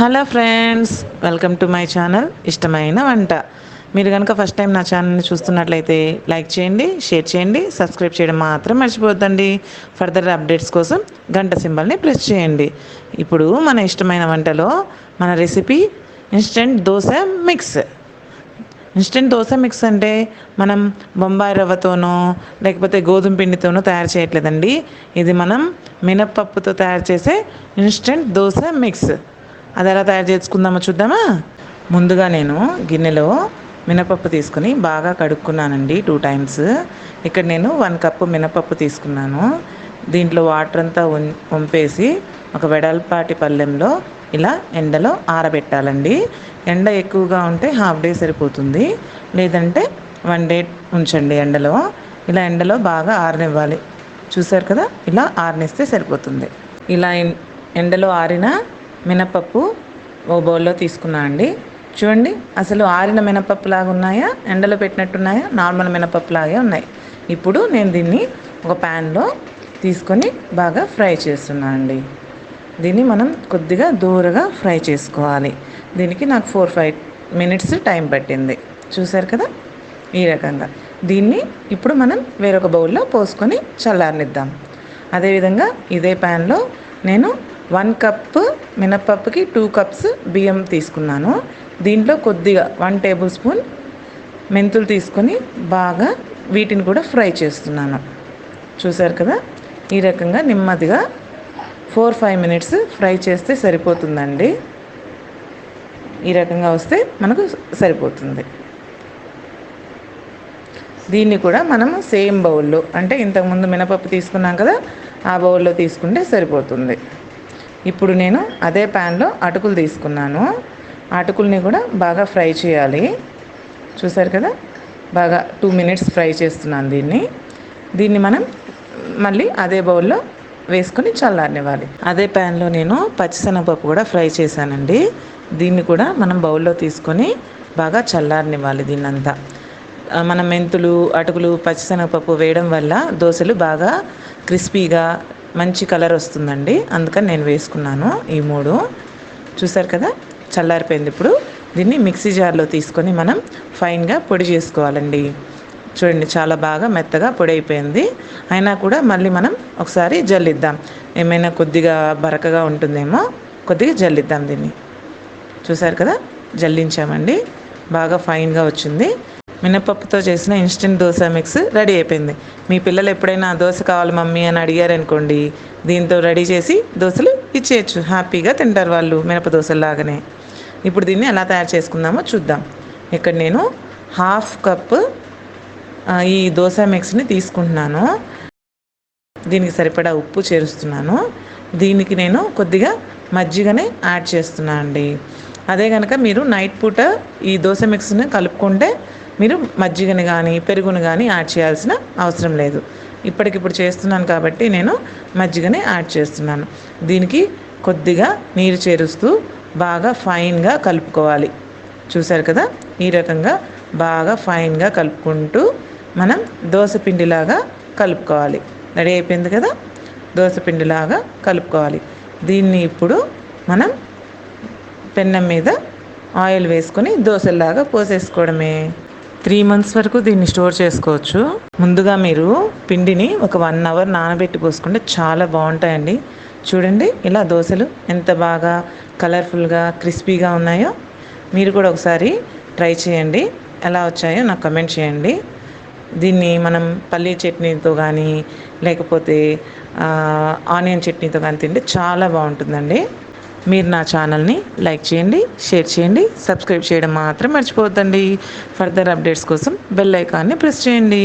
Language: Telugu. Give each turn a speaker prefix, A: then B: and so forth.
A: Hello friends, welcome to my channel ఇష్టమైన వంట. మీరు కనుక ఫస్ట్ టైం నా ఛానల్ని చూస్తున్నట్లయితే లైక్ చేయండి, షేర్ చేయండి, సబ్స్క్రైబ్ చేయడం మాత్రం మర్చిపోద్దండి. ఫర్దర్ అప్డేట్స్ కోసం గంట సింబల్ని ప్రెస్ చేయండి. ఇప్పుడు మన ఇష్టమైన వంటలో మన recipe instant dosa mix. Instant dosa mix అంటే మనం బొంబాయి రవ్వతోనో లేకపోతే గోధుమ పిండితోనో తయారు చేయట్లేదండి. ఇది మనం మినప్పప్పుతో తయారు చేసే ఇన్స్టెంట్ దోశ మిక్స్. అది ఎలా తయారు చేసుకుందామో చూద్దామా. ముందుగా నేను గిన్నెలో మినపప్పు తీసుకుని బాగా కడుక్కున్నానండి 2 టైమ్స్. ఇక్కడ నేను 1 కప్పు మినపప్పు తీసుకున్నాను. దీంట్లో వాటర్ అంతా వంపేసి ఒక వెడల్పాటి పళ్ళెంలో ఇలా ఎండలో ఆరబెట్టాలండి. ఎండ ఎక్కువగా ఉంటే హాఫ్ డే సరిపోతుంది, లేదంటే 1 డే ఉంచండి ఎండలో. ఇలా ఎండలో బాగా ఆరనివ్వాలి. చూసారు కదా, ఇలా ఆరనిస్తే సరిపోతుంది. ఇలా ఎండలో ఆరిన మినపప్పు ఓ బౌల్లో తీసుకున్నా అండి. చూడండి, అసలు ఆరిన మినపప్పు లాగా ఉన్నాయా, ఎండలో పెట్టినట్టున్నాయా, నార్మల్ మినపప్పు లాగే ఉన్నాయి. ఇప్పుడు నేను దీన్ని ఒక ప్యాన్లో తీసుకొని బాగా ఫ్రై చేస్తున్నాను అండి. దీన్ని మనం కొద్దిగా దూరగా ఫ్రై చేసుకోవాలి. దీనికి నాకు 4-5 మినిట్స్ టైం పట్టింది. చూసారు కదా, ఈ రకంగా. దీన్ని ఇప్పుడు మనం వేరొక బౌల్లో పోసుకొని చల్లారనిద్దాం. అదేవిధంగా ఇదే ప్యాన్లో నేను 1 కప్పు మినప్పప్పుకి 2 కప్స్ బియ్యం తీసుకున్నాను. దీంట్లో కొద్దిగా 1 టేబుల్ స్పూన్ మెంతులు తీసుకొని బాగా వీటిని కూడా ఫ్రై చేస్తున్నాను. చూసారు కదా, ఈ రకంగా నెమ్మదిగా 4-5 మినిట్స్ ఫ్రై చేస్తే సరిపోతుందండి. ఈ రకంగా వస్తే మనకు సరిపోతుంది. దీన్ని కూడా మనం సేమ్ బౌల్లో, అంటే ఇంతకుముందు మినపప్పు తీసుకున్నాం కదా, ఆ బౌల్లో తీసుకుంటే సరిపోతుంది. ఇప్పుడు నేను అదే ప్యాన్లో అటుకులు తీసుకున్నాను. అటుకుల్ని కూడా బాగా ఫ్రై చేయాలి. చూసారు కదా, బాగా 2 మినిట్స్ ఫ్రై చేస్తున్నాను దీన్ని మనం మళ్ళీ అదే బౌల్లో వేసుకొని చల్లారనివ్వాలి. అదే ప్యాన్లో నేను పచ్చిశనగపప్పు కూడా ఫ్రై చేశానండి. దీన్ని కూడా మనం బౌల్లో తీసుకొని బాగా చల్లారనివ్వాలి. దీన్నంతా మనం మెంతులు, అటుకులు, పచ్చిశనగపప్పు వేయడం వల్ల దోశలు బాగా క్రిస్పీగా మంచి కలర్ వస్తుందండి. అందుకని నేను వేసుకున్నాను ఈ 3. చూసారు కదా, చల్లారిపోయింది. ఇప్పుడు దీన్ని మిక్సీ జార్లో తీసుకొని మనం ఫైన్గా పొడి చేసుకోవాలండి. చూడండి, చాలా బాగా మెత్తగా పొడి అయిపోయింది. అయినా కూడా మళ్ళీ మనం ఒకసారి జల్లిద్దాం. ఏమైనా కొద్దిగా బరకగా ఉంటుందేమో, కొద్దిగా జల్లిద్దాం దీన్ని. చూసారు కదా, జల్లించామండి. బాగా ఫైన్గా వచ్చింది. మినపప్పుతో చేసిన ఇన్స్టెంట్ దోశ మిక్స్ రెడీ అయిపోయింది. మీ పిల్లలు ఎప్పుడైనా దోశ కావాలి మమ్మీ అని అడిగారనుకోండి, దీంతో రెడీ చేసి దోశలు ఇచ్చేయచ్చు. హ్యాపీగా తింటారు వాళ్ళు, మినప దోశలాగానే. ఇప్పుడు దీన్ని ఎలా తయారు చేసుకుందామో చూద్దాం. ఇక్కడ నేను 1/2 కప్పు ఈ దోశ మిక్స్ని తీసుకుంటున్నాను. దీనికి సరిపడా ఉప్పు చేరుస్తున్నాను. దీనికి నేను కొద్దిగా మజ్జిగని యాడ్ చేస్తున్నాను అండి. అదే కనుక మీరు నైట్ పూట ఈ దోశ మిక్స్ని కలుపుకుంటే మీరు మజ్జిగని కానీ పెరుగుని కానీ యాడ్ చేయాల్సిన అవసరం లేదు. ఇప్పటికిప్పుడు చేస్తున్నాను కాబట్టి నేను మజ్జిగని యాడ్ చేస్తున్నాను. దీనికి కొద్దిగా నీరు చేరుస్తూ బాగా ఫైన్గా కలుపుకోవాలి. చూసారు కదా, ఈ రకంగా బాగా ఫైన్గా కలుపుకుంటూ మనం దోశ పిండిలాగా కలుపుకోవాలి. రెడీ అయిపోయింది కదా, దోశ పిండిలాగా కలుపుకోవాలి. దీన్ని ఇప్పుడు మనం పెన్నం మీద ఆయిల్ వేసుకొని దోశలాగా పోసేసుకోవడమే. 3 months వరకు దీన్ని స్టోర్ చేసుకోవచ్చు. ముందుగా మీరు పిండిని ఒక 1 అవర్ నానబెట్టి పోసుకుంటే చాలా బాగుంటాయండి. చూడండి, ఇలా దోశలు ఎంత బాగా కలర్ఫుల్గా క్రిస్పీగా ఉన్నాయో. మీరు కూడా ఒకసారి ట్రై చేయండి. ఎలా వచ్చాయో నాకు కమెంట్ చేయండి. దీన్ని మనం పల్లీ చట్నీతో కానీ లేకపోతే ఆనియన్ చట్నీతో కానీ తింటే చాలా బాగుంటుందండి. మీరు నా ఛానల్ని లైక్ చేయండి, షేర్ చేయండి, సబ్స్క్రైబ్ చేయడం మాత్రం మర్చిపోవద్దండి. ఫర్దర్ అప్డేట్స్ కోసం బెల్ ఐకాన్ని ప్రెస్ చేయండి.